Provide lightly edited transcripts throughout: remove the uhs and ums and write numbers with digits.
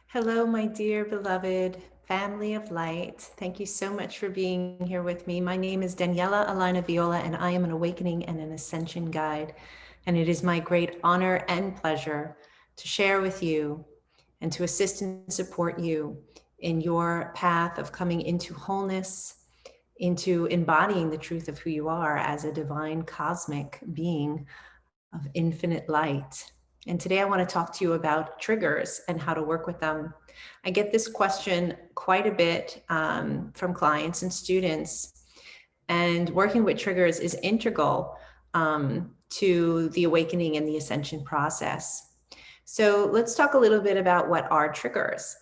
Hello, my dear beloved family of light. Thank you so much for being here with me. My name is Daniela Alina Viola, and I am an awakening and an ascension guide. And it is my great honor and pleasure to share with you and to assist and support you in your path of coming into wholeness, into embodying the truth of who you are as a divine cosmic being of infinite light. And today I want to talk to you about triggers and how to work with them. I get this question quite a bit from clients and students, and working with triggers is integral to the awakening and the ascension process. So let's talk a little bit about what are triggers.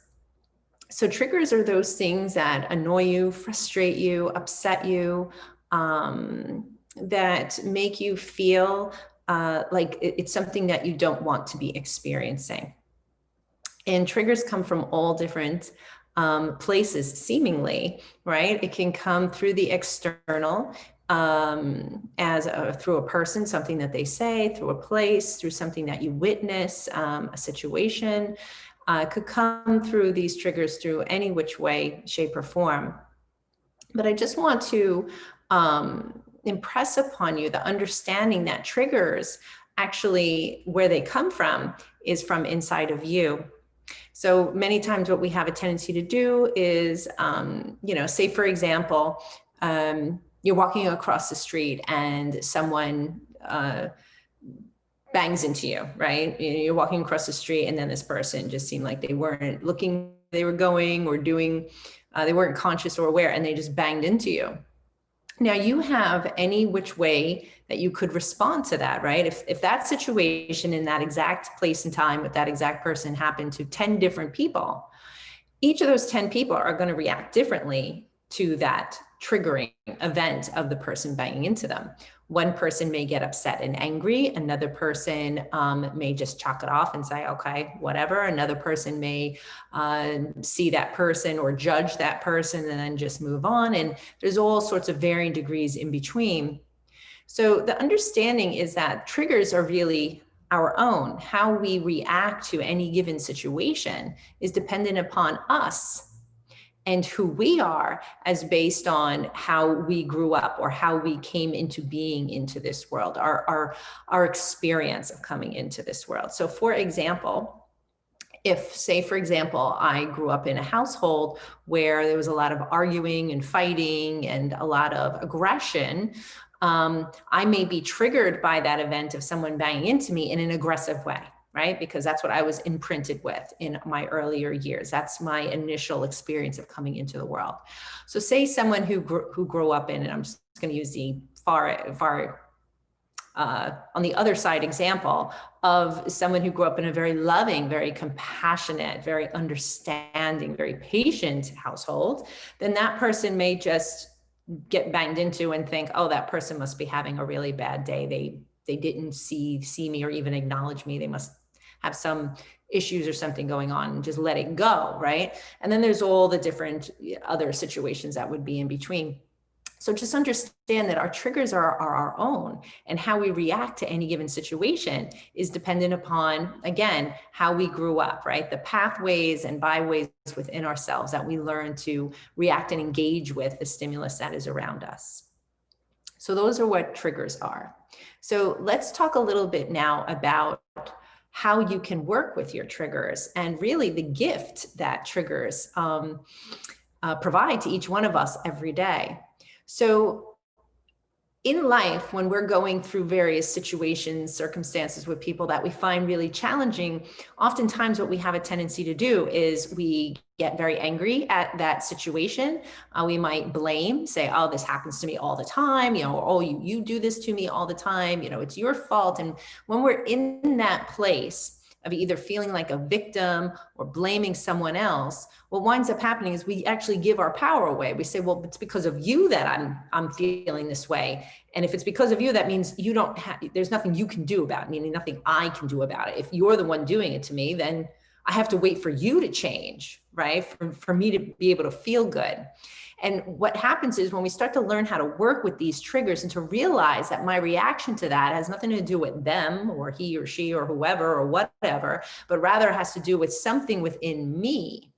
So triggers are those things that annoy you, frustrate you, upset you, that make you feel like it's something that you don't want to be experiencing. And triggers come from all different places, seemingly, right? It can come through the external, through a person, something that they say, through a place, through something that you witness, a situation. It could come through these triggers through any which way, shape, or form. But I just want to impress upon you the understanding that triggers actually, where they come from, is from inside of you. So many times what we have a tendency to do is, say for example, you're walking across the street and someone bangs into you, right? You're walking across the street and then this person just seemed like they weren't looking, they were going or doing, they weren't conscious or aware, and they just banged into you. Now you have any which way that you could respond to that, right? If that situation in that exact place and time with that exact person happened to 10 different people, each of those 10 people are going to react differently to that triggering event of the person banging into them. One person may get upset and angry. Another person may just chalk it off and say, okay, whatever. Another person may see that person or judge that person and then just move on. And there's all sorts of varying degrees in between. So the understanding is that triggers are really our own. How we react to any given situation is dependent upon us and who we are, as based on how we grew up or how we came into being into this world, our experience of coming into this world. So for example, if, say, for example, I grew up in a household where there was a lot of arguing and fighting and a lot of aggression, I may be triggered by that event of someone banging into me in an aggressive way, right? Because that's what I was imprinted with in my earlier years. That's my initial experience of coming into the world. So say someone who grew up in, and I'm just going to use the far on the other side example of someone who grew up in a very loving, very compassionate, very understanding, very patient household, then that person may just get banged into and think, oh, that person must be having a really bad day. They didn't see me or even acknowledge me. They must have some issues or something going on, and just let it go, right? And then there's all the different other situations that would be in between. So just understand that our triggers are our own, and how we react to any given situation is dependent upon, again, how we grew up, right? The pathways and byways within ourselves that we learn to react and engage with the stimulus that is around us. So those are what triggers are. So let's talk a little bit now about how you can work with your triggers, and really the gift that triggers provide to each one of us every day. So in life, when we're going through various situations, circumstances with people that we find really challenging, oftentimes what we have a tendency to do is we get very angry at that situation. We might blame, say, oh, this happens to me all the time, or, oh, you do this to me all the time, it's your fault. And when we're in that place of either feeling like a victim or blaming someone else, what winds up happening is we actually give our power away. We say, well, it's because of you that I'm feeling this way. And if it's because of you, that means you don't have, there's nothing you can do about it, meaning nothing I can do about it. If you're the one doing it to me, then I have to wait for you to change, right? For me to be able to feel good. And what happens is when we start to learn how to work with these triggers and to realize that my reaction to that has nothing to do with them or he or she or whoever or whatever, but rather has to do with something within me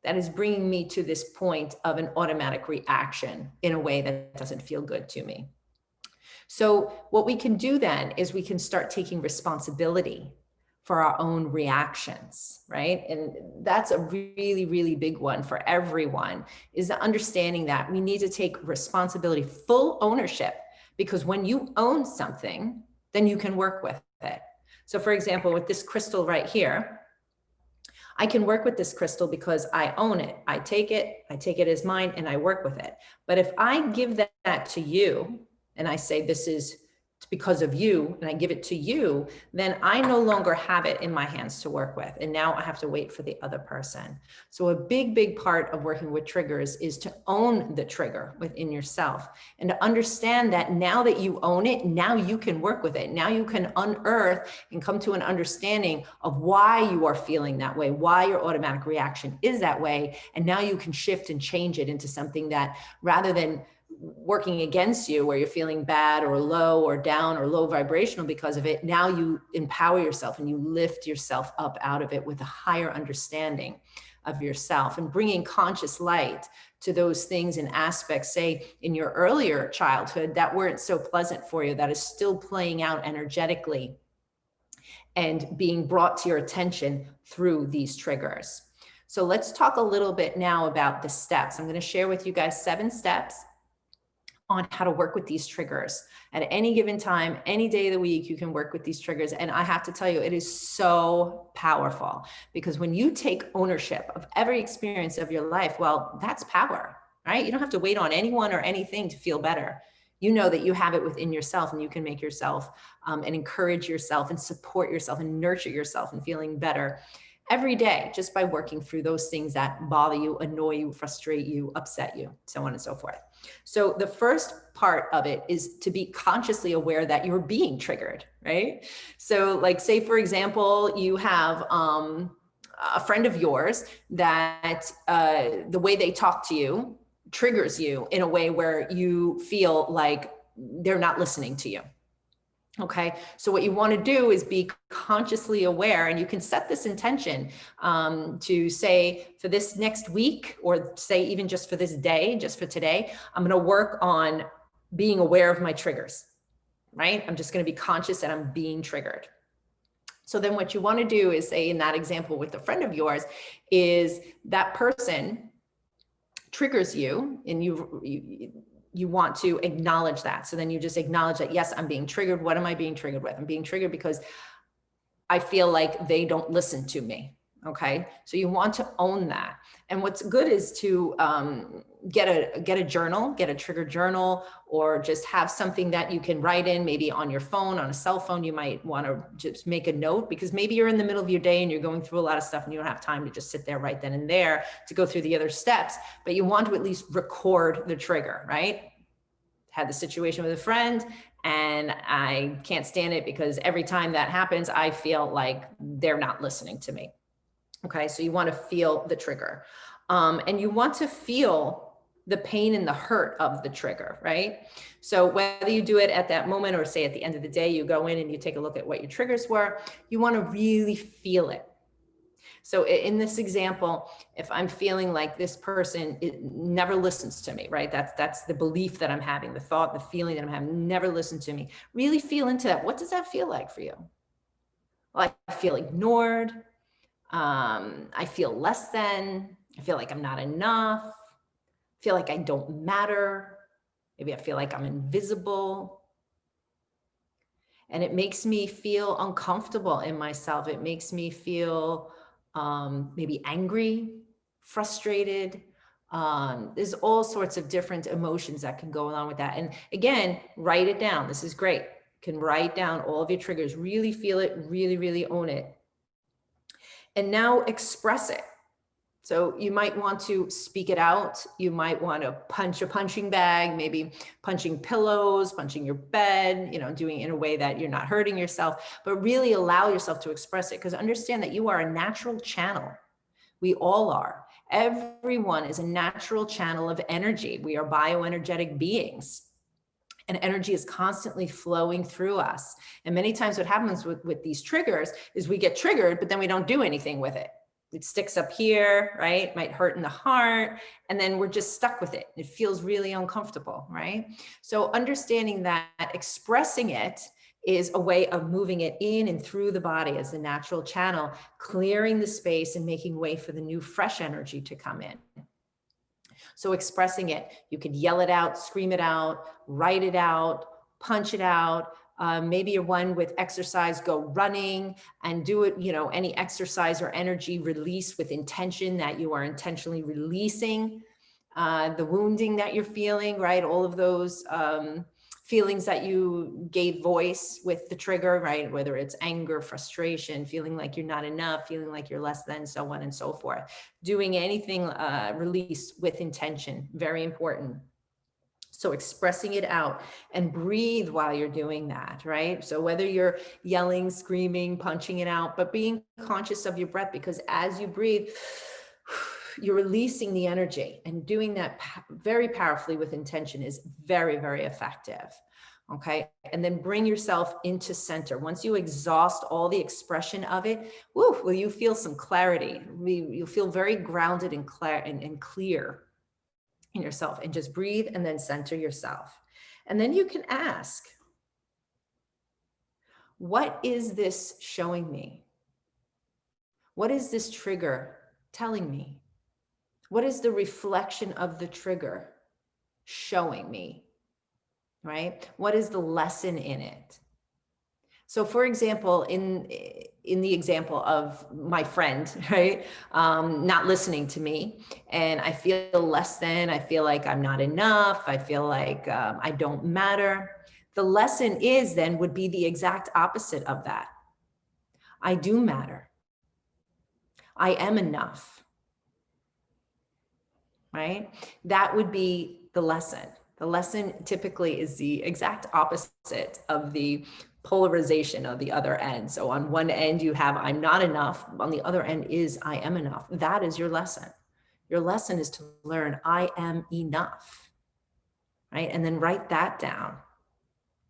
that is bringing me to this point of an automatic reaction in a way that doesn't feel good to me. So what we can do then is we can start taking responsibility for our own reactions, right? And that's a really, really big one for everyone, is the understanding that we need to take responsibility, full ownership, because when you own something, then you can work with it. So for example, with this crystal right here, I can work with this crystal because I own it. I take it as mine, and I work with it. But if I give that to you, and I say, this is because of you, and I give it to you, then I no longer have it in my hands to work with. And now I have to wait for the other person. So a big, big part of working with triggers is to own the trigger within yourself and to understand that now that you own it, now you can work with it. Now you can unearth and come to an understanding of why you are feeling that way, why your automatic reaction is that way. And now you can shift and change it into something that, rather than working against you where you're feeling bad or low or down or low vibrational because of it, now you empower yourself and you lift yourself up out of it with a higher understanding of yourself and bringing conscious light to those things and aspects, say in your earlier childhood, that weren't so pleasant for you, that is still playing out energetically and being brought to your attention through these triggers. So let's talk a little bit now about the steps. I'm going to share with you guys 7 steps on how to work with these triggers. At any given time, any day of the week, you can work with these triggers. And I have to tell you, it is so powerful, because when you take ownership of every experience of your life, well, that's power, right? You don't have to wait on anyone or anything to feel better. You know that you have it within yourself, and you can make yourself and encourage yourself and support yourself and nurture yourself and feeling better every day, just by working through those things that bother you, annoy you, frustrate you, upset you, so on and so forth. So the first part of it is to be consciously aware that you're being triggered, right? So like, say, for example, you have a friend of yours that the way they talk to you triggers you in a way where you feel like they're not listening to you. Okay, so what you want to do is be consciously aware, and you can set this intention to say, for this next week, or say even just for this day, just for today, I'm going to work on being aware of my triggers, right? I'm just going to be conscious that I'm being triggered. So then what you want to do is, say in that example with a friend of yours, is that person triggers you, and you want to acknowledge that. So then you just acknowledge that, yes, I'm being triggered. What am I being triggered with? I'm being triggered because I feel like they don't listen to me. Okay. So you want to own that. And what's good is to get a journal, get a trigger journal, or just have something that you can write in, maybe on your phone, on a cell phone. You might want to just make a note, because maybe you're in the middle of your day and you're going through a lot of stuff and you don't have time to just sit there right then and there to go through the other steps, but you want to at least record the trigger, right? Had the situation with a friend and I can't stand it because every time that happens, I feel like they're not listening to me. Okay, so you want to feel the trigger, and you want to feel the pain and the hurt of the trigger, right? So whether you do it at that moment or say at the end of the day, you go in and you take a look at what your triggers were, you want to really feel it. So in this example, if I'm feeling like this person never listens to me, right? That's the belief that I'm having, the thought, the feeling that I'm having, never listen to me. Really feel into that. What does that feel like for you? Well, I feel ignored. I feel less than. I feel like I'm not enough. I feel like I don't matter. Maybe I feel like I'm invisible. And it makes me feel uncomfortable in myself. It makes me feel maybe angry, frustrated. There's all sorts of different emotions that can go along with that. And again, write it down. This is great. You can write down all of your triggers, really feel it, really, really own it. And now express it. So you might want to speak it out. You might want to punch a punching bag, maybe punching pillows, punching your bed, you know, doing it in a way that you're not hurting yourself, but really allow yourself to express it, because understand that you are a natural channel. We all are. Everyone is a natural channel of energy. We are bioenergetic beings. And energy is constantly flowing through us. And many times what happens with these triggers is we get triggered, but then we don't do anything with it. It sticks up here, right? It might hurt in the heart. And then we're just stuck with it. It feels really uncomfortable, right? So understanding that expressing it is a way of moving it in and through the body as the natural channel, clearing the space and making way for the new fresh energy to come in. So expressing it, you could yell it out, scream it out, write it out, punch it out. Maybe you're one with exercise, go running and do it, you know, any exercise or energy release with intention that you are intentionally releasing the wounding that you're feeling, right? All of those feelings that you gave voice with the trigger, right? Whether it's anger, frustration, feeling like you're not enough, feeling like you're less than, so on and so forth. Doing anything release with intention, very important. So expressing it out and breathe while you're doing that, right? So whether you're yelling, screaming, punching it out, but being conscious of your breath, because as you breathe, you're releasing the energy, and doing that very powerfully with intention is very, very effective. Okay. And then bring yourself into center. Once you exhaust all the expression of it, woo, will you feel some clarity? You'll feel very grounded and clear in yourself, and just breathe and then center yourself. And then you can ask, what is this showing me? What is this trigger telling me? What is the reflection of the trigger showing me, right? What is the lesson in it? So for example, in the example of my friend, right, not listening to me, and I feel less than, I feel like I'm not enough, I feel like I don't matter. The lesson is then would be the exact opposite of that. I do matter. I am enough. Right? That would be the lesson. The lesson typically is the exact opposite of the polarization of the other end. So on one end you have I'm not enough, on the other end is I am enough. That is your lesson. Your lesson is to learn I am enough, right? And then write that down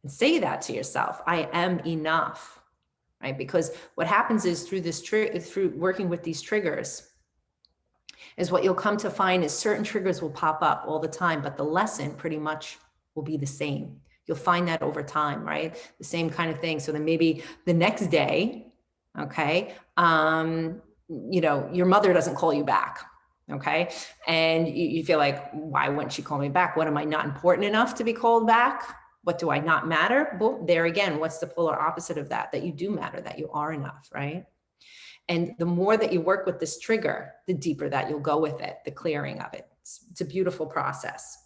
and say that to yourself, I am enough, right? Because what happens is through working with these triggers, is what you'll come to find is certain triggers will pop up all the time, but the lesson pretty much will be the same. You'll find that over time, right? The same kind of thing. So then maybe the next day, okay, you know, your mother doesn't call you back, okay? And you feel like, why wouldn't she call me back? What, am I not important enough to be called back? What, do I not matter? Well, there again, what's the polar opposite of that? That you do matter, that you are enough, right? And the more that you work with this trigger, the deeper that you'll go with it, the clearing of it. It's a beautiful process.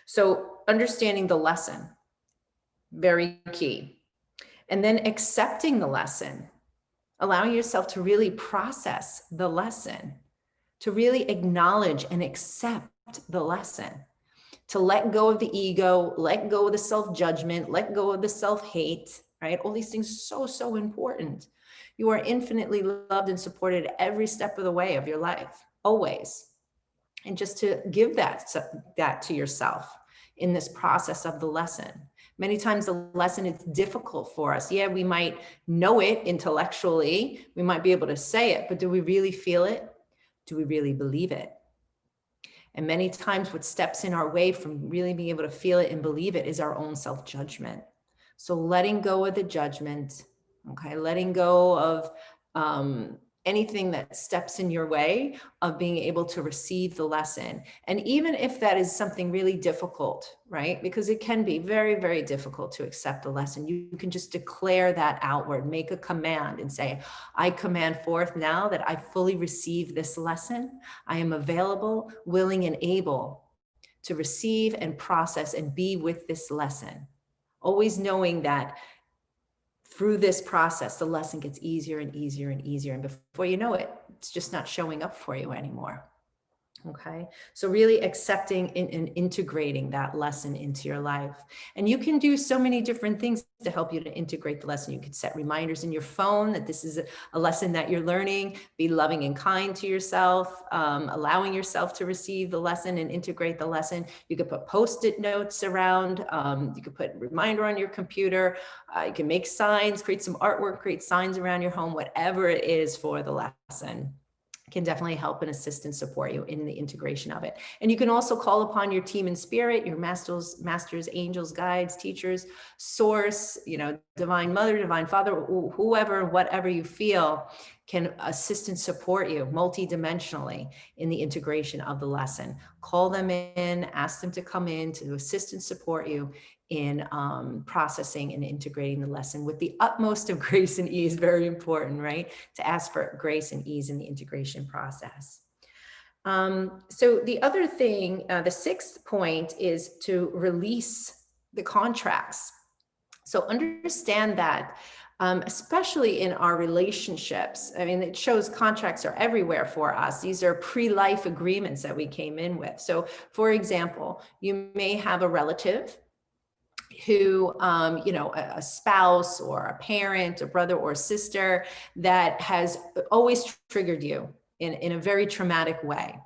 So understanding the lesson, very key. And then accepting the lesson, allowing yourself to really process the lesson, to really acknowledge and accept the lesson, to let go of the ego, let go of the self-judgment, let go of the self-hate, right? All these things are so, so important. You are infinitely loved and supported every step of the way of your life, always. And just to give that to yourself in this process of the lesson. Many times the lesson is difficult for us. Yeah, we might know it intellectually. We might be able to say it, but do we really feel it? Do we really believe it? And many times what steps in our way from really being able to feel it and believe it is our own self-judgment. So letting go of the judgment, okay, letting go of anything that steps in your way of being able to receive the lesson. And even if that is something really difficult, right? Because it can be very, very difficult to accept the lesson. You can just declare that outward, make a command and say, I command forth now that I fully receive this lesson. I am available, willing, and able to receive and process and be with this lesson. Always knowing that through this process, the lesson gets easier and easier and easier. And before you know it, it's just not showing up for you anymore. Okay, so really accepting and integrating that lesson into your life. And you can do so many different things to help you to integrate the lesson. You could set reminders in your phone that this is a lesson that you're learning. Be loving and kind to yourself, allowing yourself to receive the lesson and integrate the lesson. You could put Post-it notes around. You could put a reminder on your computer. You can make signs, create some artwork, create signs around your home, whatever it is for the lesson. Can definitely help and assist and support you in the integration of it. And you can also call upon your team in spirit, your masters, angels, guides, teachers, source, divine mother, divine father, whoever, whatever you feel can assist and support you multidimensionally in the integration of the lesson. Call them in, ask them to come in to assist and support you in processing and integrating the lesson with the utmost of grace and ease. Very important, right? To ask for grace and ease in the integration process. So the other thing, the sixth point is to release the contracts. So understand that, especially in our relationships. I mean, it shows contracts are everywhere for us. These are pre-life agreements that we came in with. So for example, you may have a relative who, a spouse or a parent, a brother or sister that has always triggered you in a very traumatic way.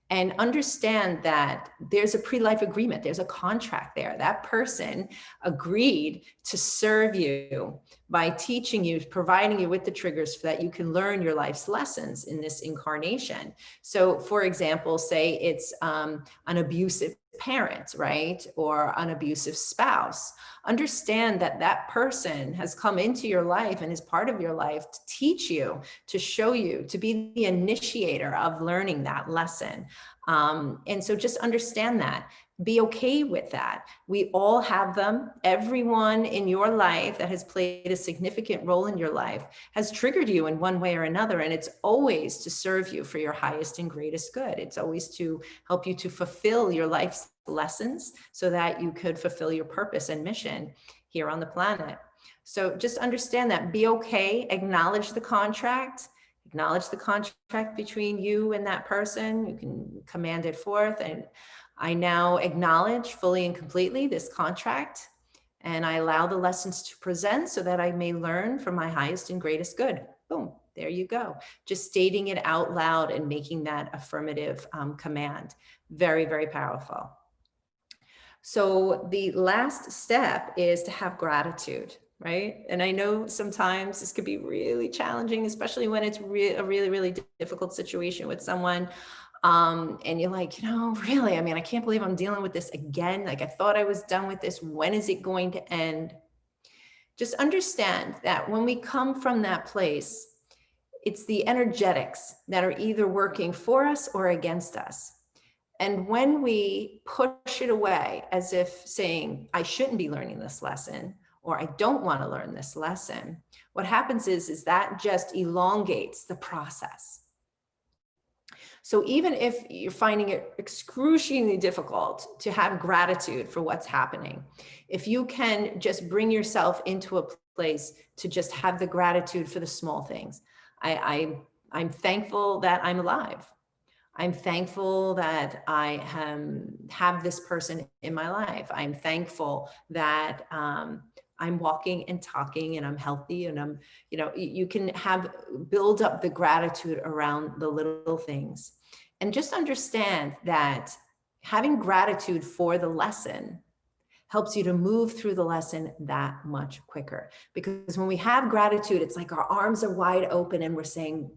And understand that there's a pre-life agreement, there's a contract there. That person agreed to serve you by teaching you, providing you with the triggers so that you can learn your life's lessons in this incarnation. So for example, say it's an abusive parent, right? Or an abusive spouse. Understand that that person has come into your life and is part of your life to teach you, to show you, to be the initiator of learning that lesson. And so just understand that. Be okay with that. We all have them. Everyone in your life that has played a significant role in your life has triggered you in one way or another. And it's always to serve you for your highest and greatest good. It's always to help you to fulfill your life's lessons so that you could fulfill your purpose and mission here on the planet. So just understand that. Be okay. Acknowledge the contract. Acknowledge the contract between you and that person. You can command it forth. And I now acknowledge fully and completely this contract, and I allow the lessons to present so that I may learn from my highest and greatest good. Boom, there you go. Just stating it out loud and making that affirmative command. Very, very powerful. So the last step is to have gratitude, right? And I know sometimes this could be really challenging, especially when it's a really, really difficult situation with someone. And you're like, really, I mean, I can't believe I'm dealing with this again. Like, I thought I was done with this. When is it going to end? Just understand that when we come from that place, it's the energetics that are either working for us or against us. And when we push it away as if saying, I shouldn't be learning this lesson, or I don't want to learn this lesson, what happens is that just elongates the process. So even if you're finding it excruciatingly difficult to have gratitude for what's happening, if you can just bring yourself into a place to just have the gratitude for the small things. I'm thankful that I'm alive. I'm thankful that I have this person in my life. I'm thankful that I'm walking and talking and I'm healthy, and I'm, you can build up the gratitude around the little things. And just understand that having gratitude for the lesson helps you to move through the lesson that much quicker. Because when we have gratitude, it's like our arms are wide open and we're saying,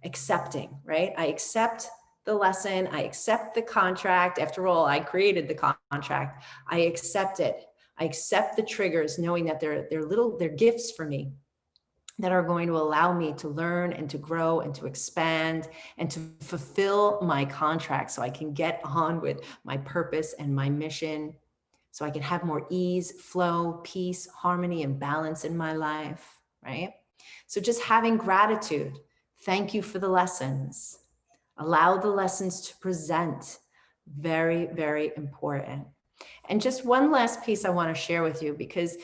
accepting, right? I accept the lesson. I accept the contract. After all, I created the contract. I accept it. I accept the triggers, knowing that they're gifts for me that are going to allow me to learn and to grow and to expand and to fulfill my contract so I can get on with my purpose and my mission, so I can have more ease, flow, peace, harmony, and balance in my life, right? So just having gratitude. Thank you for the lessons. Allow the lessons to present. Very, very important. And just one last piece I want to share with you, because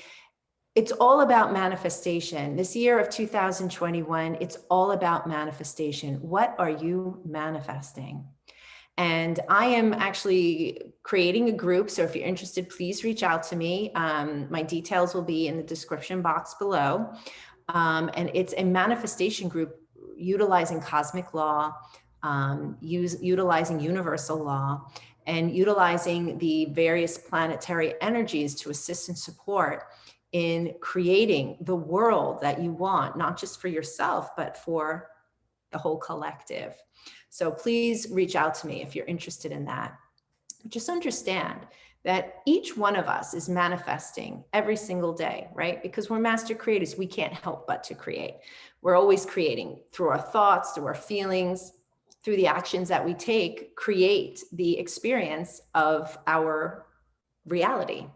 it's all about manifestation. This year of 2021, it's all about manifestation. What are you manifesting? And I am actually creating a group. So if you're interested, please reach out to me. My details will be in the description box below. And it's a manifestation group utilizing cosmic law, utilizing universal law, and utilizing the various planetary energies to assist and support in creating the world that you want, not just for yourself, but for the whole collective. So please reach out to me if you're interested in that. Just understand that each one of us is manifesting every single day, right? Because we're master creators, we can't help but to create. We're always creating through our thoughts, through our feelings, through the actions that we take, create the experience of our reality.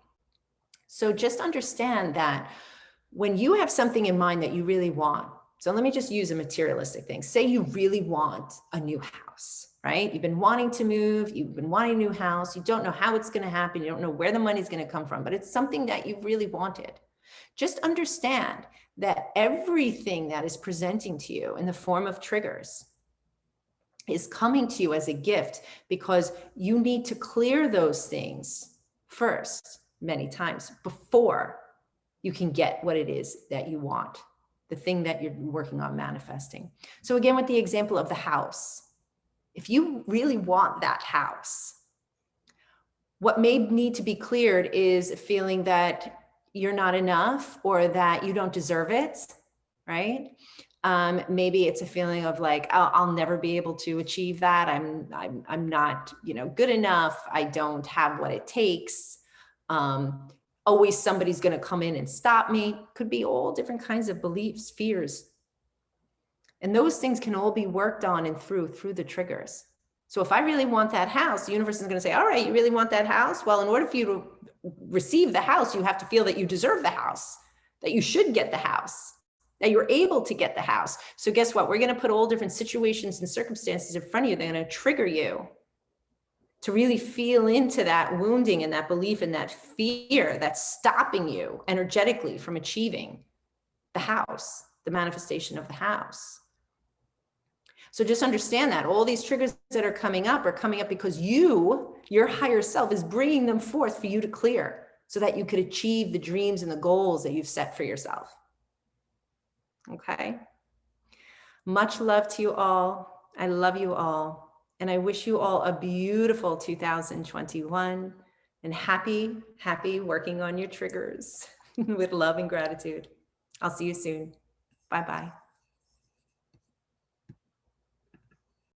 So just understand that when you have something in mind that you really want, so let me just use a materialistic thing. Say you really want a new house, right? You've been wanting to move, you've been wanting a new house, you don't know how it's going to happen, you don't know where the money's going to come from, but it's something that you've really wanted. Just understand that everything that is presenting to you in the form of triggers is coming to you as a gift, because you need to clear those things first, many times, before you can get what it is that you want, the thing that you're working on manifesting. So again, with the example of the house, if you really want that house, what may need to be cleared is a feeling that you're not enough or that you don't deserve it, right? Maybe it's a feeling of like, I'll never be able to achieve that. I'm not, good enough. I don't have what it takes. Always somebody's going to come in and stop me. Could be all different kinds of beliefs, fears. And those things can all be worked on and through the triggers. So if I really want that house, the universe is going to say, all right, you really want that house? Well, in order for you to receive the house, you have to feel that you deserve the house, that you should get the house, that you're able to get the house. So guess what? We're going to put all different situations and circumstances in front of you. They're going to trigger you to really feel into that wounding and that belief and that fear that's stopping you energetically from achieving the house, the manifestation of the house. So just understand that all these triggers that are coming up because your higher self is bringing them forth for you to clear so that you could achieve the dreams and the goals that you've set for yourself. Okay. Much love to you all. I love you all. And I wish you all a beautiful 2021 and happy working on your triggers with love and gratitude. I'll see you soon. Bye-bye.